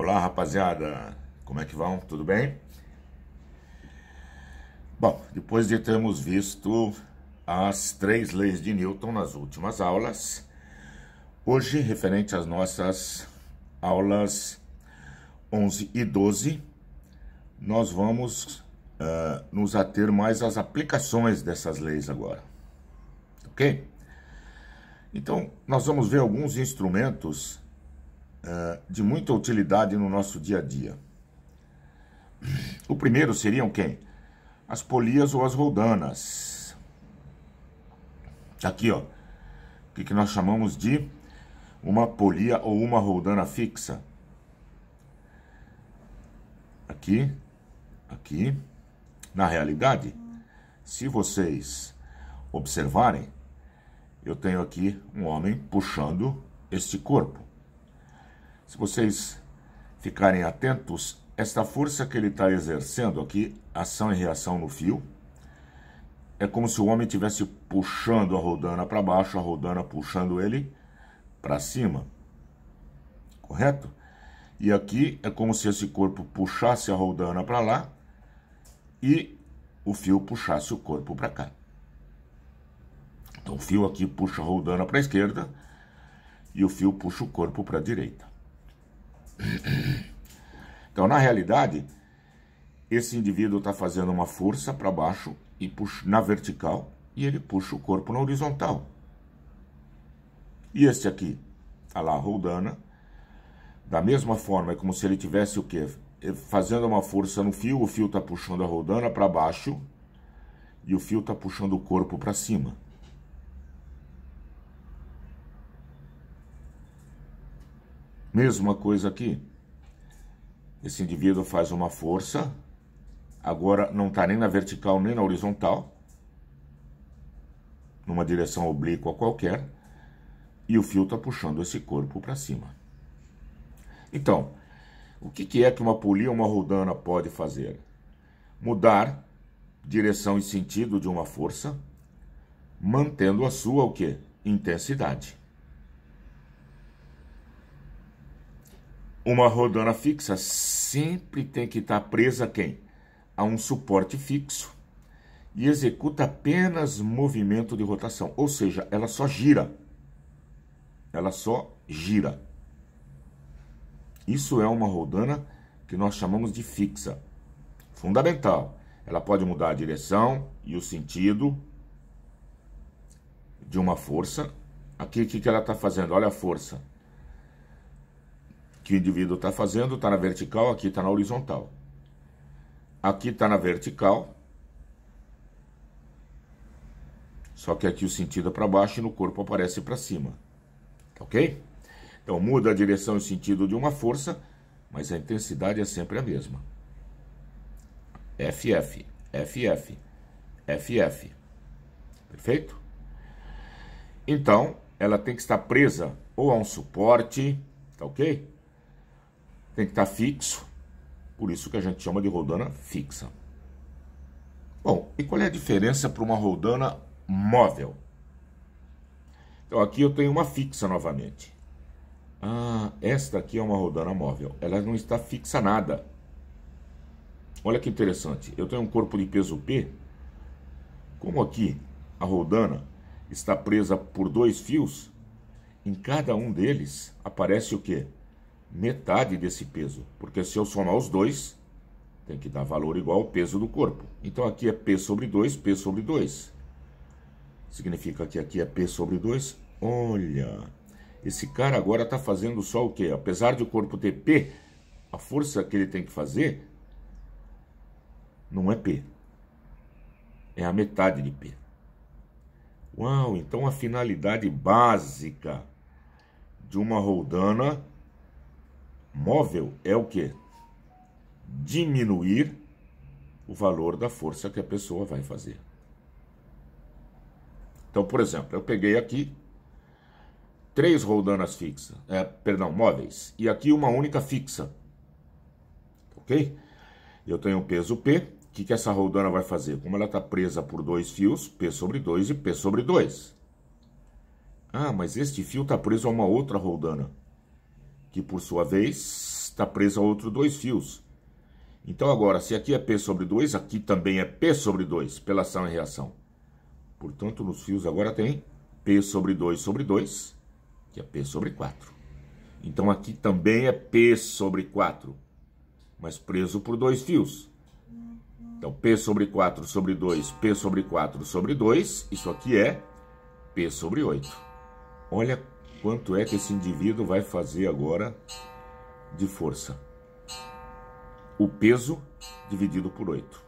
Olá, rapaziada, como é que vão? Tudo bem? Bom, depois de termos visto as 3 leis de Newton nas últimas aulas, hoje, referente às nossas aulas 11 e 12, nós vamos nos ater mais às aplicações dessas leis agora, ok? Então, nós vamos ver alguns instrumentos de muita utilidade no nosso dia a dia. O primeiro seriam quem? As polias ou as roldanas. Aqui, ó, o que nós chamamos de uma polia ou uma roldana fixa. Aqui, aqui. Na realidade, se vocês observarem, eu tenho aqui um homem puxando este corpo. Se vocês ficarem atentos, esta força que ele está exercendo aqui, ação e reação no fio, é como se o homem estivesse puxando a roldana para baixo, a roldana puxando ele para cima. Correto? E aqui é como se esse corpo puxasse a roldana para lá e o fio puxasse o corpo para cá. Então o fio aqui puxa a roldana para a esquerda e o fio puxa o corpo para a direita. Então, na realidade, esse indivíduo está fazendo uma força para baixo e puxa na vertical e ele puxa o corpo na horizontal. E este aqui, está lá a roldana, da mesma forma, é como se ele tivesse o quê? Fazendo uma força no fio, o fio está puxando a roldana para baixo e o fio está puxando o corpo para cima. Mesma coisa aqui. Esse indivíduo faz uma força, agora não está nem na vertical nem na horizontal, numa direção oblíqua qualquer, e o fio está puxando esse corpo para cima. Então, o que é que uma polia ou uma roldana pode fazer? Mudar direção e sentido de uma força, mantendo a sua o quê? Intensidade. Uma roldana fixa sempre tem que estar presa a quem? A um suporte fixo e executa apenas movimento de rotação, ou seja, ela só gira. Ela só gira. Isso é uma roldana que nós chamamos de fixa. Fundamental. Ela pode mudar a direção e o sentido de uma força. Aqui, o que ela está fazendo? Olha a força que o indivíduo está fazendo, está na vertical, aqui está na horizontal. Aqui está na vertical, só que aqui o sentido é para baixo e no corpo aparece para cima. Ok? Então muda a direção e o sentido de uma força, mas a intensidade é sempre a mesma. FF, FF, FF. Perfeito? Então, ela tem que estar presa ou a um suporte, tá ok? Tem que estar fixo, por isso que a gente chama de roldana fixa. Bom, e qual é a diferença para uma roldana móvel? Então aqui eu tenho uma fixa novamente. Ah, esta aqui é uma roldana móvel, ela não está fixa nada. Olha que interessante, eu tenho um corpo de peso P, como aqui a roldana está presa por 2 fios, em cada um deles aparece o quê? Metade desse peso, porque se eu somar os dois, tem que dar valor igual ao peso do corpo. Então aqui é P sobre 2, P sobre 2. Significa que aqui é P sobre 2. Olha, esse cara agora está fazendo só o quê? Apesar de o corpo ter P, a força que ele tem que fazer não é P. É a metade de P. Uau, então a finalidade básica de uma roldana móvel é o quê? Diminuir o valor da força que a pessoa vai fazer. Então, por exemplo, eu peguei aqui 3 roldanas fixas, móveis, e aqui uma única fixa. Ok? Eu tenho um peso P, o que essa roldana vai fazer? Como ela está presa por 2 fios, P sobre 2 e P sobre 2. Ah, mas este fio está preso a uma outra roldana, que por sua vez está preso a outros 2 fios. Então agora, se aqui é P sobre 2, aqui também é P sobre 2, pela ação e reação. Portanto, nos fios agora tem P sobre 2, que é P sobre 4. Então aqui também é P sobre 4, mas preso por 2 fios. Então P sobre 4 sobre 2, P sobre 4 sobre 2, isso aqui é P sobre 8. Olha quanto é que esse indivíduo vai fazer agora de força. O peso dividido por 8.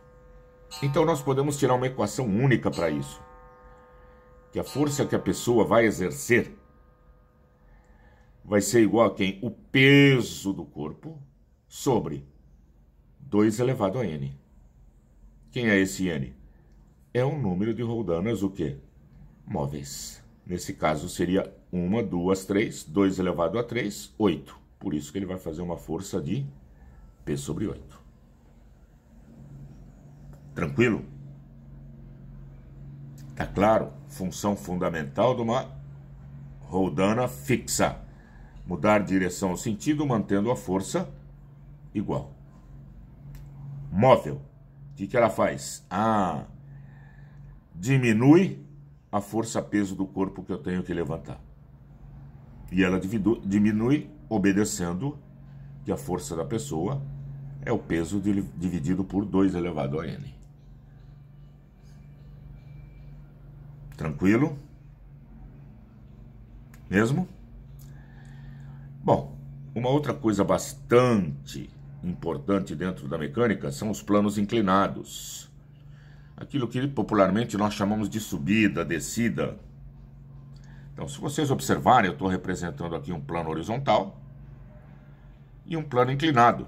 Então nós podemos tirar uma equação única para isso. Que a força que a pessoa vai exercer vai ser igual a quem? O peso do corpo sobre 2 elevado a n. Quem é esse n? É o número de roldanas, o quê? Móveis. Nesse caso seria 1, 2, 3, 2 elevado a 3, 8. Por isso que ele vai fazer uma força de P sobre 8. Tranquilo? Tá claro? Função fundamental de uma roldana fixa. Mudar direção ou sentido, mantendo a força igual. Móvel. O que ela faz? Diminui a força-peso do corpo que eu tenho que levantar. E ela diminui obedecendo que a força da pessoa é o peso dividido por 2 elevado a n. Tranquilo? Mesmo? Bom, uma outra coisa bastante importante dentro da mecânica são os planos inclinados. Aquilo que popularmente nós chamamos de subida, descida. Então, se vocês observarem, eu estou representando aqui um plano horizontal e um plano inclinado.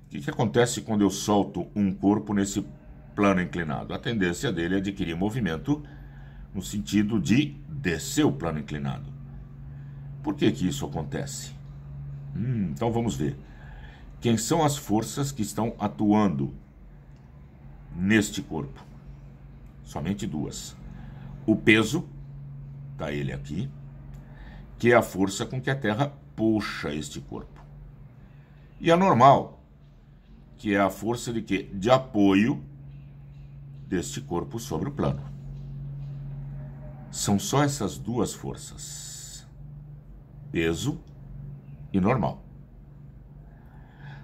O que acontece quando eu solto um corpo nesse plano inclinado? A tendência dele é adquirir movimento no sentido de descer o plano inclinado. Por que isso acontece? Então vamos ver. Quem são as forças que estão atuando neste corpo? Somente 2. O peso, está ele aqui, que é a força com que a Terra puxa este corpo. E a normal, que é a força de quê? De apoio deste corpo sobre o plano. São só essas 2 forças. Peso e normal.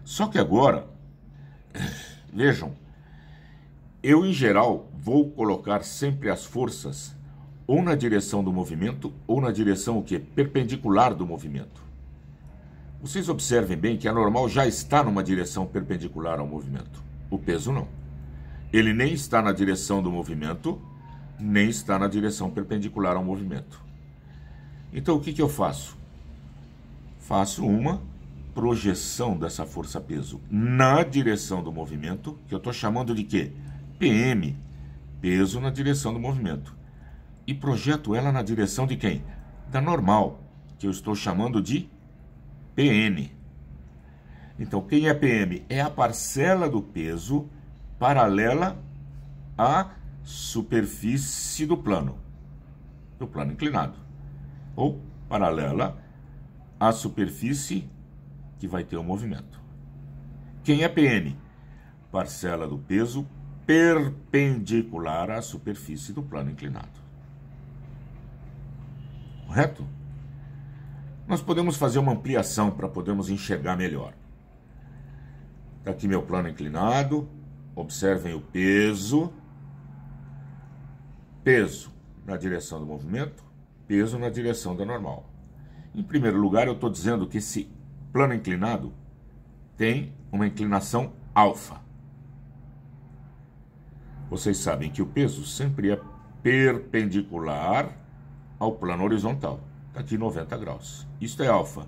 Só que agora, vejam, eu em geral vou colocar sempre as forças ou na direção do movimento ou na direção o quê? Perpendicular do movimento. Vocês observem bem que a normal já está numa direção perpendicular ao movimento. O peso não. Ele nem está na direção do movimento, nem está na direção perpendicular ao movimento. Então o que eu faço? Faço uma projeção dessa força-peso na direção do movimento, que eu estou chamando de quê? PM, peso na direção do movimento. E projeto ela na direção de quem? Da normal, que eu estou chamando de PN. Então, quem é PM? É a parcela do peso paralela à superfície do plano inclinado, ou paralela à superfície que vai ter o movimento. Quem é PN? Parcela do peso perpendicular à superfície do plano inclinado. Correto? Nós podemos fazer uma ampliação para podermos enxergar melhor. Está aqui meu plano inclinado. Observem o peso. Peso na direção do movimento, peso na direção da normal. Em primeiro lugar, eu estou dizendo que esse plano inclinado tem uma inclinação alfa. Vocês sabem que o peso sempre é perpendicular ao plano horizontal. Está aqui 90 graus. Isto é alfa.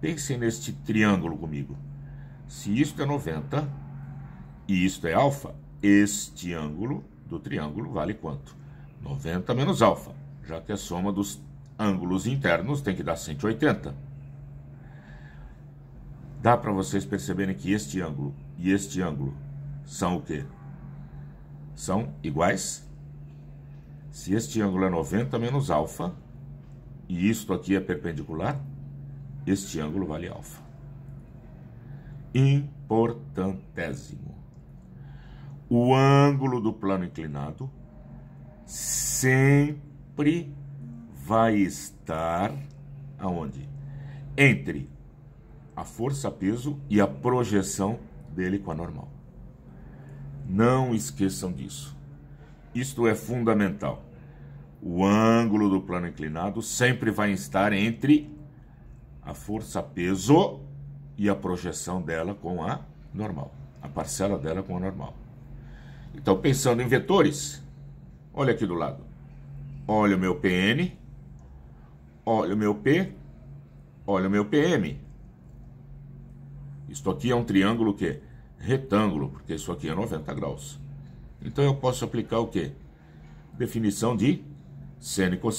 Pensem neste triângulo comigo. Se isto é 90 e isto é alfa, este ângulo do triângulo vale quanto? 90 menos alfa, já que a soma dos ângulos internos tem que dar 180. Dá para vocês perceberem que este ângulo e este ângulo são o quê? São iguais? Se este ângulo é 90 menos alfa, e isto aqui é perpendicular, este ângulo vale alfa. Importantésimo. O ângulo do plano inclinado sempre vai estar aonde? Entre a força-peso e a projeção dele com a normal. Não esqueçam disso. Isto é fundamental. O ângulo do plano inclinado sempre vai estar entre a força-peso e a projeção dela com a normal. A parcela dela com a normal. Então, pensando em vetores, olha aqui do lado. Olha o meu PN, olha o meu P, olha o meu PM. Isto aqui é um triângulo o quê? Retângulo, porque isso aqui é 90 graus. Então eu posso aplicar o quê? Definição de seno e cosseno.